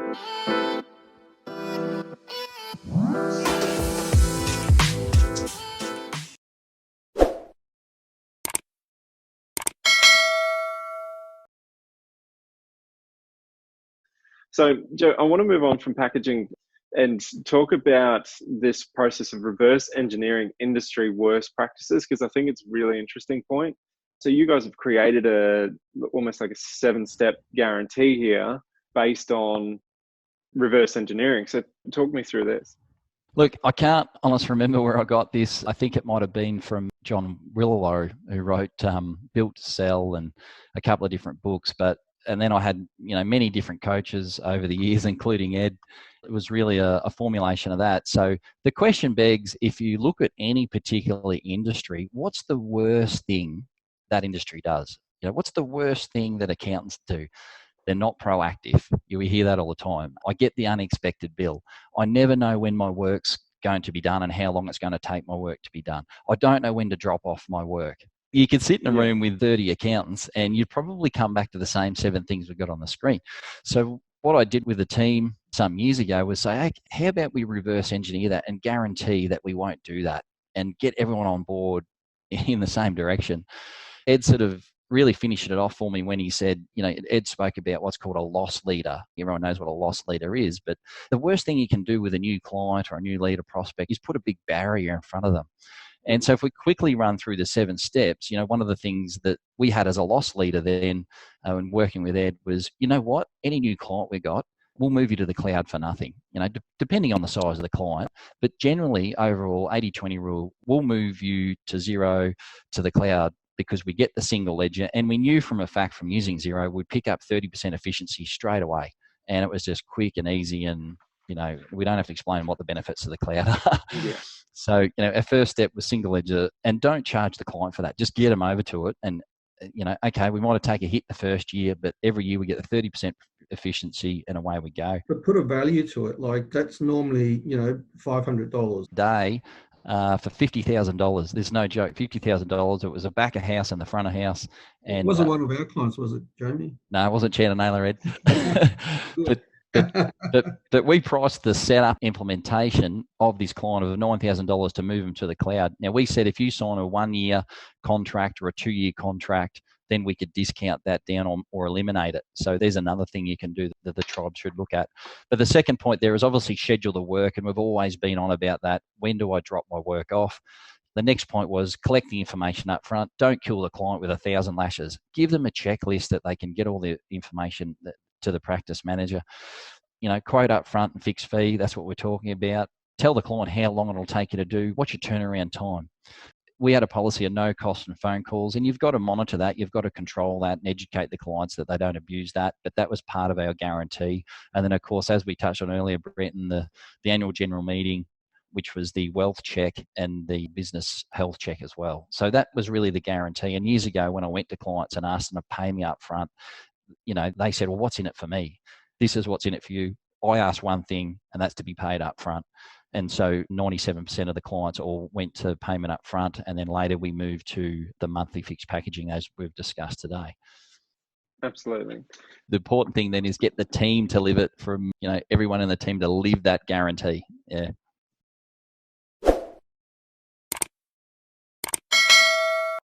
So, Joe, I want to move on from packaging and talk about this process of reverse engineering industry worst practices, because I think it's a really interesting point. So you guys have created almost like a 7-step guarantee here based on reverse engineering. So talk me through this. Look, I can't honestly remember where I got this. I think it might have been from John Willalow, who wrote Built to Sell and a couple of different books. And then I had, many different coaches over the years, including Ed. It was really a formulation of that. So the question begs, if you look at any particular industry, what's the worst thing that industry does? What's the worst thing that accountants do? They're not proactive. We hear that all the time. I get the unexpected bill. I never know when my work's going to be done and how long it's going to take my work to be done. I don't know when to drop off my work. You could sit in a room with 30 accountants and you'd probably come back to the same 7 things we've got on the screen. So what I did with the team some years ago was say, hey, how about we reverse engineer that and guarantee that we won't do that and get everyone on board in the same direction. Ed sort of really finished it off for me when he said, Ed spoke about what's called a loss leader. Everyone knows what a loss leader is, but the worst thing you can do with a new client or a new leader prospect is put a big barrier in front of them. And so if we quickly run through the 7 steps, one of the things that we had as a loss leader then when working with Ed was, what, any new client we got, we'll move you to the cloud for nothing, depending on the size of the client. But generally, overall, 80-20 rule, we'll move you to Xero to the cloud because we get the single ledger. And we knew from a fact from using Xero, we'd pick up 30% efficiency straight away. And it was just quick and easy. And, we don't have to explain what the benefits of the cloud are. Yeah. So, our first step was single ledger, and don't charge the client for that. Just get them over to it. And, okay, we might have taken a hit the first year, but every year we get the 30% efficiency and away we go. But put a value to it. Like that's normally, $500 a day. For $50,000. There's no joke. $50,000. It was a back of house and the front of house. And it wasn't one of our clients, was it, Jamie? No, it wasn't Chan and Naylor, Ed. but we priced the setup implementation of this client of $9,000 to move them to the cloud. Now we said if you sign a 1-year contract or a 2-year contract, then we could discount that down or eliminate it. So there's another thing you can do that the tribe should look at. But the second point there is obviously schedule the work, and we've always been on about that. When do I drop my work off? The next point was collect the information up front. Don't kill the client with 1,000 lashes. Give them a checklist that they can get all the information to the practice manager. Quote up front and fixed fee. That's what we're talking about. Tell the client how long it'll take you to do. What's your turnaround time? We had a policy of no cost and phone calls, and you've got to monitor that. You've got to control that and educate the clients that they don't abuse that. But that was part of our guarantee. And then, of course, as we touched on earlier, Brenton, the annual general meeting, which was the wealth check and the business health check as well. So that was really the guarantee. And years ago, when I went to clients and asked them to pay me up front, they said, well, what's in it for me? This is what's in it for you. I asked one thing, and that's to be paid up front. And so 97% of the clients all went to payment up front, and then later we moved to the monthly fixed packaging as we've discussed today. Absolutely. The important thing then is get the team to live it from, everyone in the team to live that guarantee. Yeah.